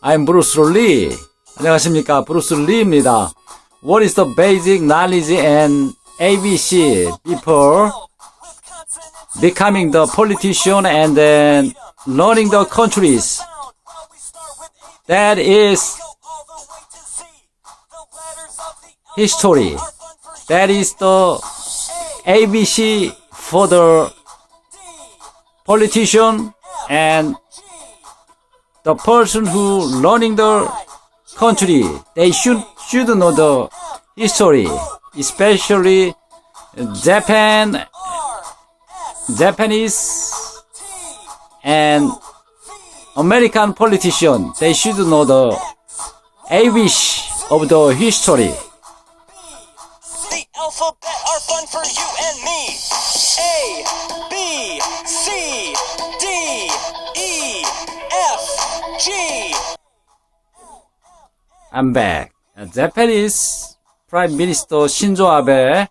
I'm Bruce Lee. 안녕하십니까, 브루스 리입니다. What is the basic knowledge and ABC before becoming the politician and then learning the countries? That is history. That is the ABC for the politician and the person who learning the country. They should know the history, especially Japanese and American politician. They should know the ABC of the history. The alphabet are fun for you and me. A, B, C, D, E, F, G. I'm back. Japanese Prime Minister Shinzo Abe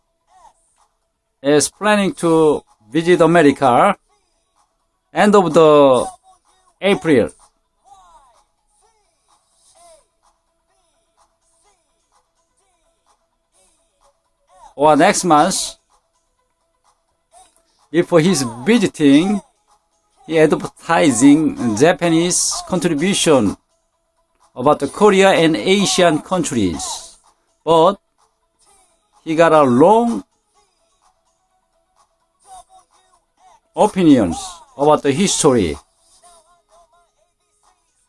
is planning to visit America end of the April. Or next month. Before his visiting, he advertising Japanese contribution about the Korea and Asian countries. But he got a long opinions about the history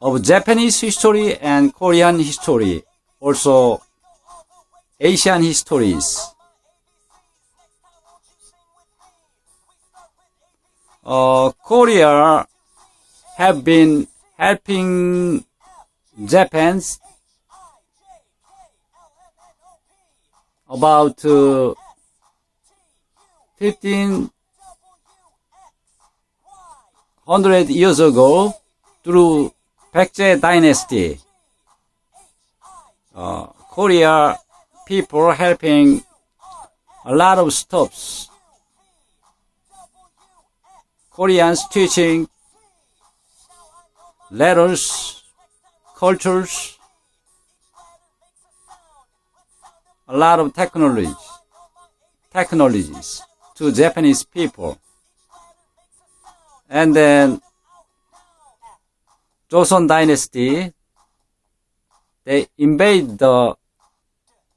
of Japanese history and Korean history, also Asian histories. Korea have been helping Japan's about 1500 years ago through Baekje dynasty. Korea people helping a lot of stuffs. Koreans teaching letters, cultures, a lot of technologies to Japanese people. And then Joseon dynasty, they invade the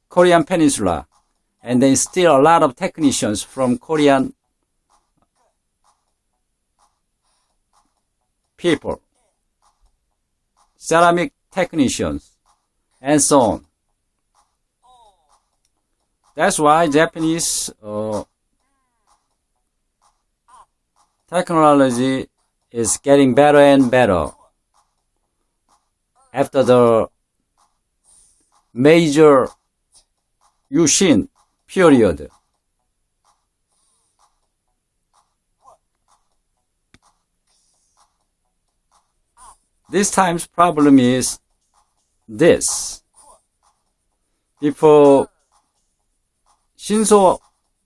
Korean peninsula and they steal a lot of technicians from Korean people, ceramic technicians, and so on. That's why Japanese technology is getting better and better after the major Yushin period. This time's problem is this. Before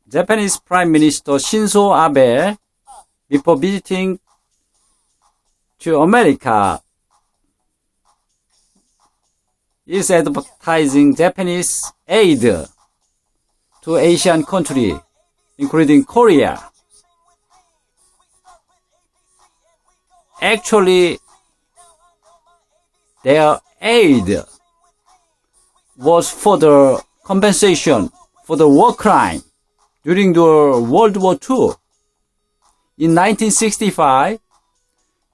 Japanese Prime Minister Shinzo Abe, before visiting to America, is advertising Japanese aid to Asian countries, including Korea. Actually, their aid was for the compensation for the war crime during the World War II. In 1965,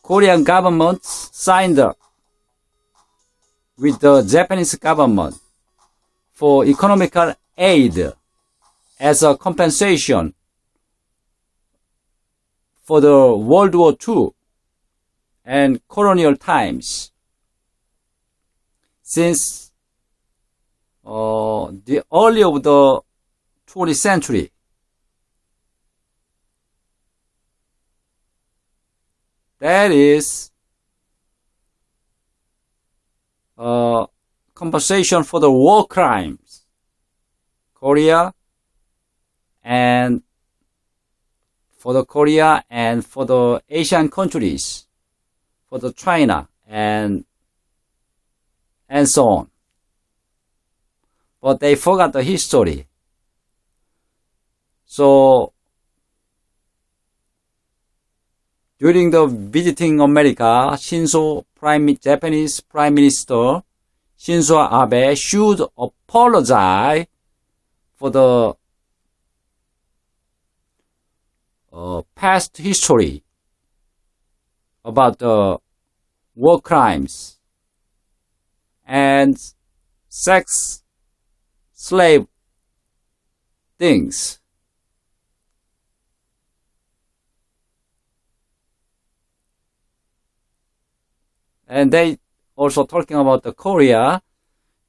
Korean government signed up with the Japanese government for economical aid as a compensation for the World War II and colonial times. Since the early of the 20th century, that is compensation for the war crimes, Korea and for the Asian countries, for the China and and so on. But they forgot the history. So, during the visiting America, Japanese Prime Minister Shinzo Abe should apologize for the past history about the war crimes and sex slave things. And they also talking about the Korea.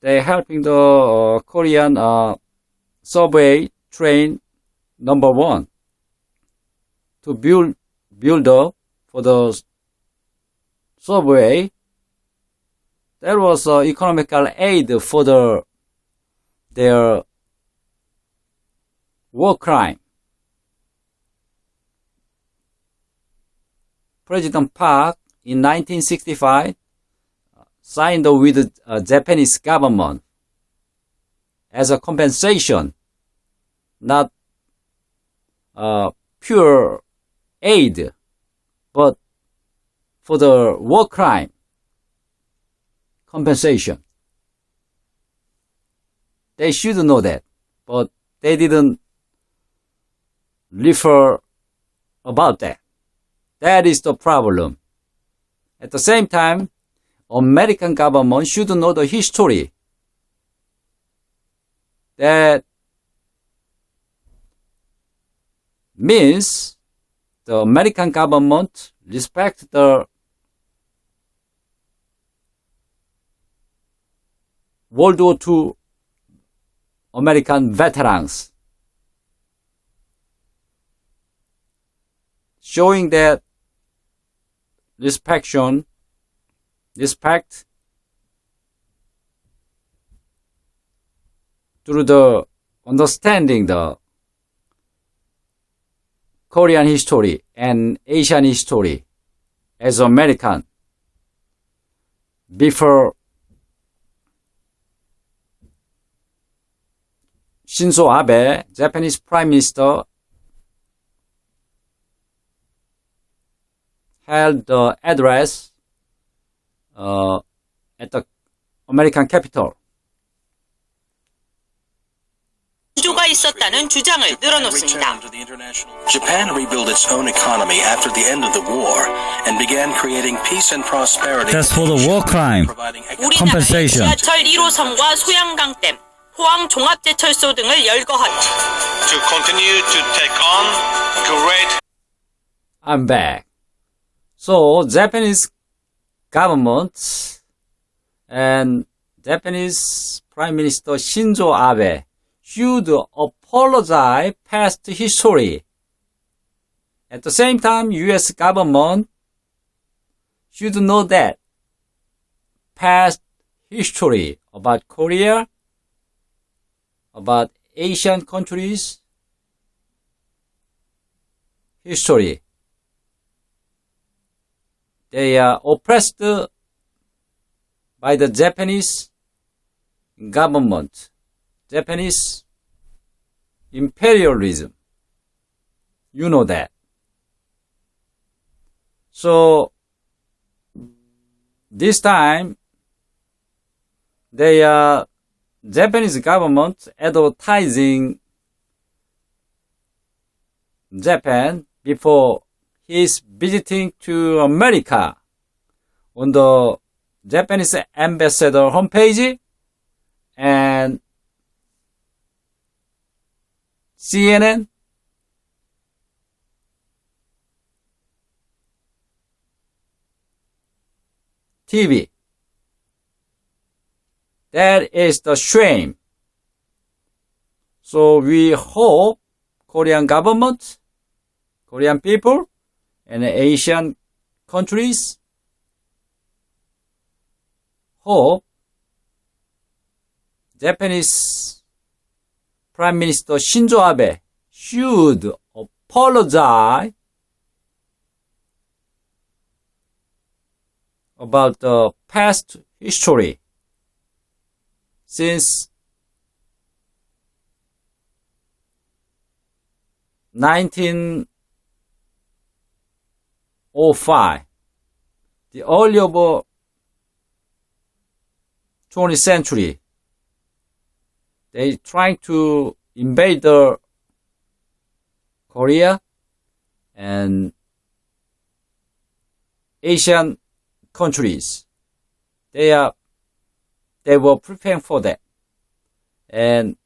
They helping the Korean subway train number 1 to build up for the subway. There was economical aid for their war crime. President Park in 1965 signed with the Japanese government as a compensation, not pure aid, but for the war crime compensation. They should know that, but they didn't refer about that. That is the problem. At the same time, American government should know the history. That means the American government respect the World War II American veterans, showing that respect through the understanding the Korean history and Asian history as American. Before Shinzo Abe, Japanese Prime Minister, held the address at the American Capitol. 가 있었다는 주장을 늘어놓습니다. Japan rebuilt its own economy after the end of the war and began creating peace and prosperity. That's for the war crime. 우리나라의 Compensation. 지하철 1호선과 소양강댐, 포항 종합제철소 등을 열거하고 to continue to take on great. I'm back. So, Japanese government and Japanese Prime Minister Shinzo Abe should apologize past history. At the same time, U.S. government should know that past history about Korea, about Asian countries, history. They are oppressed by the Japanese government, Japanese imperialism. You know that. So, this time, the Japanese government advertising Japan before his visiting to America on the Japanese ambassador homepage and CNN, TV. That is the shame. So we hope Korean government, Korean people, and Asian countries hope Japanese Prime Minister Shinzo Abe should apologize about the past history since 1905, the early of 20th century. They trying to invade the Korea and Asian countries. They were preparing for that. And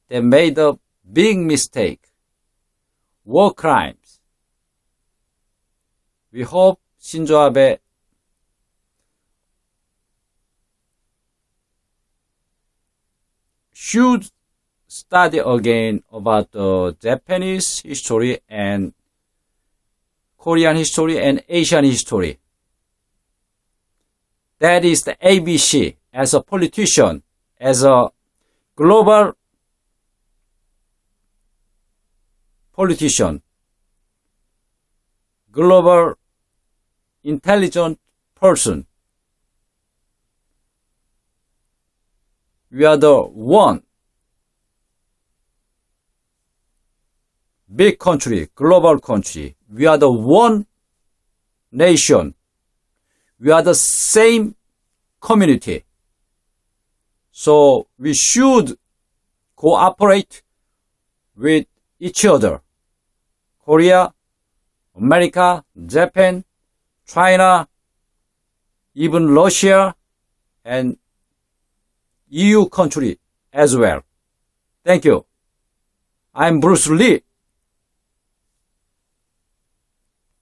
they made a big mistake. War crimes. We hope Shinzo Abe should study again about the Japanese history and Korean history and Asian history. That is the ABC as a politician, as a global politician, global intelligent person. We are the one big country, global country. We are the one nation. We are the same community. So we should cooperate with each other. Korea, America, Japan, China, even Russia, and EU country as well. Thank you. I'm Bruce Lee.